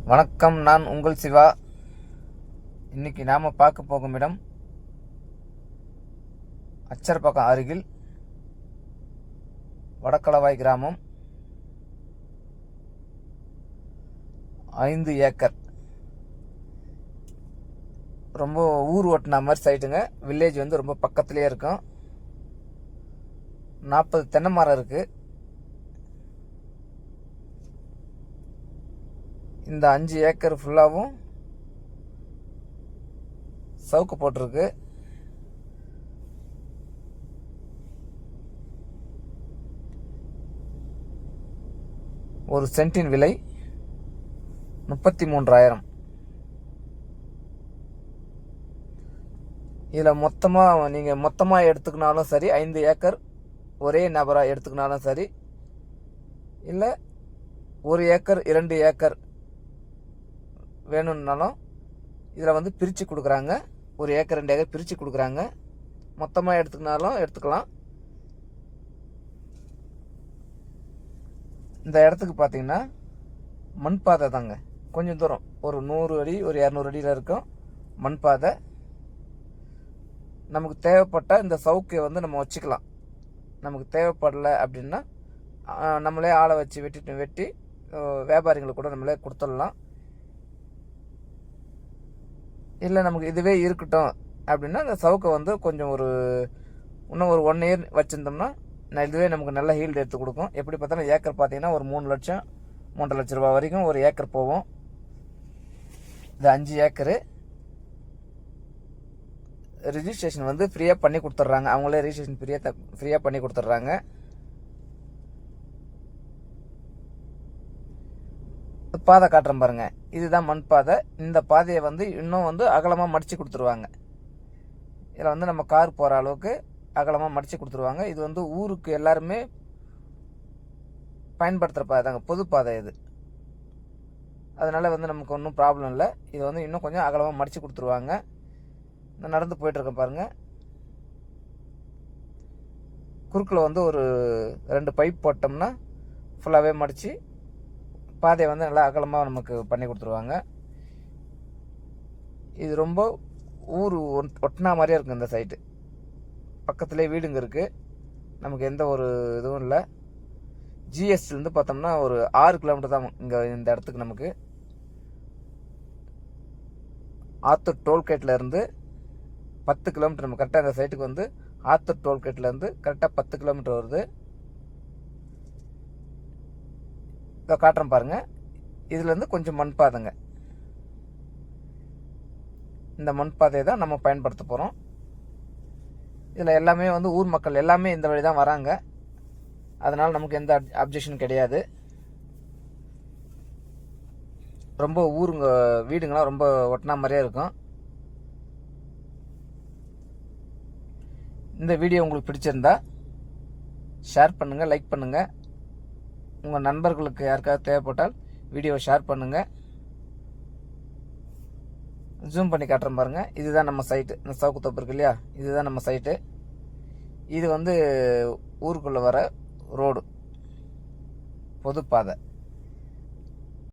வணக்கம், நான் உங்கள் சிவா. இன்னைக்கு நாம் பார்க்க போகும் இடம் அச்சரப்பாக்கம் அருகில் வடக்களவாய் கிராமம். 5 ஏக்கர். ரொம்ப ஊர் ஓட்டின மாதிரி சைட்டுங்க. வில்லேஜ் வந்து ரொம்ப பக்கத்துலேயே இருக்கும். 40 தென்னை மரம் இருக்குது. இந்த 5 ஏக்கர் ஃபுல்லாகவும் சவுக்கு போட்டிருக்கு. ஒரு சென்டின் விலை 33,000. இதில் நீங்கள் மொத்தமாக எடுத்துக்கினாலும் சரி, 5 ஏக்கர் ஒரே நபராக எடுத்துக்கினாலும் சரி, இல்லை 1 ஏக்கர் 2 ஏக்கர் வேணும்னாலும் இதில் வந்து பிரித்து கொடுக்குறாங்க. 1 ஏக்கர் 2 ஏக்கர் பிரித்து கொடுக்குறாங்க. மொத்தமாக எடுத்துக்கினாலும் எடுத்துக்கலாம். இந்த இடத்துக்கு பார்த்தீங்கன்னா மண் பாதை தாங்க. கொஞ்சம் தூரம், ஒரு 100 அடி ஒரு 200 அடியில் இருக்கும் மண் பாதை. நமக்கு தேவைப்பட்ட இந்த சவுக்கை வந்து நம்ம வச்சுக்கலாம். நமக்கு தேவைப்படலை அப்படின்னா நம்மளே ஆளை வச்சு வெட்டி வியாபாரிங்களுக்கு கூட நம்மளே கொடுத்துடலாம். இல்லை நமக்கு இதுவே இருக்கட்டும் அப்படின்னா அந்த சவுக்கை வந்து கொஞ்சம் இன்னும் ஒரு 1 இயர் வச்சுருந்தோம்னா இதுவே நமக்கு நல்ல ஹீல்டு எடுத்து கொடுக்கும். எப்படி பார்த்தாலும் ஏக்கர் பார்த்தீங்கன்னா ஒரு 3 லட்சம் 3.5 லட்ச ரூபா வரைக்கும் ஒரு ஏக்கர் போகும். இது 5 ஏக்கரு. ரிஜிஸ்ட்ரேஷன் வந்து ஃப்ரீயாக பண்ணி கொடுத்துட்றாங்க. அவங்களே ரிஜிஸ்ட்ரேஷன் ஃப்ரீயாக பண்ணி கொடுத்துட்றாங்க. பாதை காட்டுறேன் பாருங்க. இதுதான் மண் பாதை. இந்த பாதையை வந்து இன்னும் வந்து அகலமாக மடித்து கொடுத்துருவாங்க. இதில் வந்து நம்ம கார் போகிற அளவுக்கு அகலமாக மடித்து கொடுத்துருவாங்க. இது வந்து ஊருக்கு எல்லாருமே பயன்படுத்துகிற பாதை தாங்க, பொது பாதை இது. அதனால் வந்து நமக்கு ஒன்றும் ப்ராப்ளம் இல்லை. இது வந்து இன்னும் கொஞ்சம் அகலமாக மடித்து கொடுத்துருவாங்க. நான் நடந்து போயிட்டுருக்கேன் பாருங்கள். குறுக்கில் வந்து ஒரு 2 பைப் போட்டோம்னா ஃபுல்லாகவே மடித்து பாதையை வந்து நல்லா அகலமாக நமக்கு பண்ணி கொடுத்துருவாங்க. இது ரொம்ப ஊர் ஒட்டினா மாதிரியே இருக்குது. இந்த சைட்டு பக்கத்துலேயே வீடுங்க இருக்குது. நமக்கு எந்த ஒரு இதுவும் இல்லை. ஜிஎஸ்டிலேருந்து பார்த்தோம்னா ஒரு 6 கிலோமீட்டர் தான் இங்கே இந்த இடத்துக்கு. நமக்கு ஆத்தூர் டோல்கேட்லேருந்து 10 கிலோமீட்டர். நம்ம கரெக்டாக இந்த சைட்டுக்கு வந்து ஆத்தூர் டோல்கேட்லேருந்து கரெக்டாக 10 கிலோமீட்டர் வருது. இதை காட்டுறேன் பாருங்கள். இதுலேருந்து கொஞ்சம் மண் பாதைங்க. இந்த மண் பாதையை தான் நம்ம பயன்படுத்த போகிறோம். இதில் எல்லாமே வந்து ஊர் மக்கள் எல்லாமே இந்த வழி தான் வராங்க. அதனால் நமக்கு எந்த அப்ஜெக்ஷன் கிடையாது. ரொம்ப வீடுங்களாம் ரொம்ப ஒட்டினா மாதிரியே இருக்கும். இந்த வீடியோ உங்களுக்கு பிடிச்சிருந்தா ஷேர் பண்ணுங்கள், லைக் பண்ணுங்கள். உங்கள் நண்பர்களுக்கு யாருக்காவது தேவைப்பட்டால் வீடியோவை ஷேர் பண்ணுங்கள். ஜூம் பண்ணி காட்டுறேன் பாருங்கள். இதுதான் நம்ம சைட்டு. இந்த சவுக்கு தோப்பு இருக்கு இல்லையா, இதுதான் நம்ம சைட்டு. இது வந்து ஊருக்குள்ளே வர ரோடு, பொது பாதை.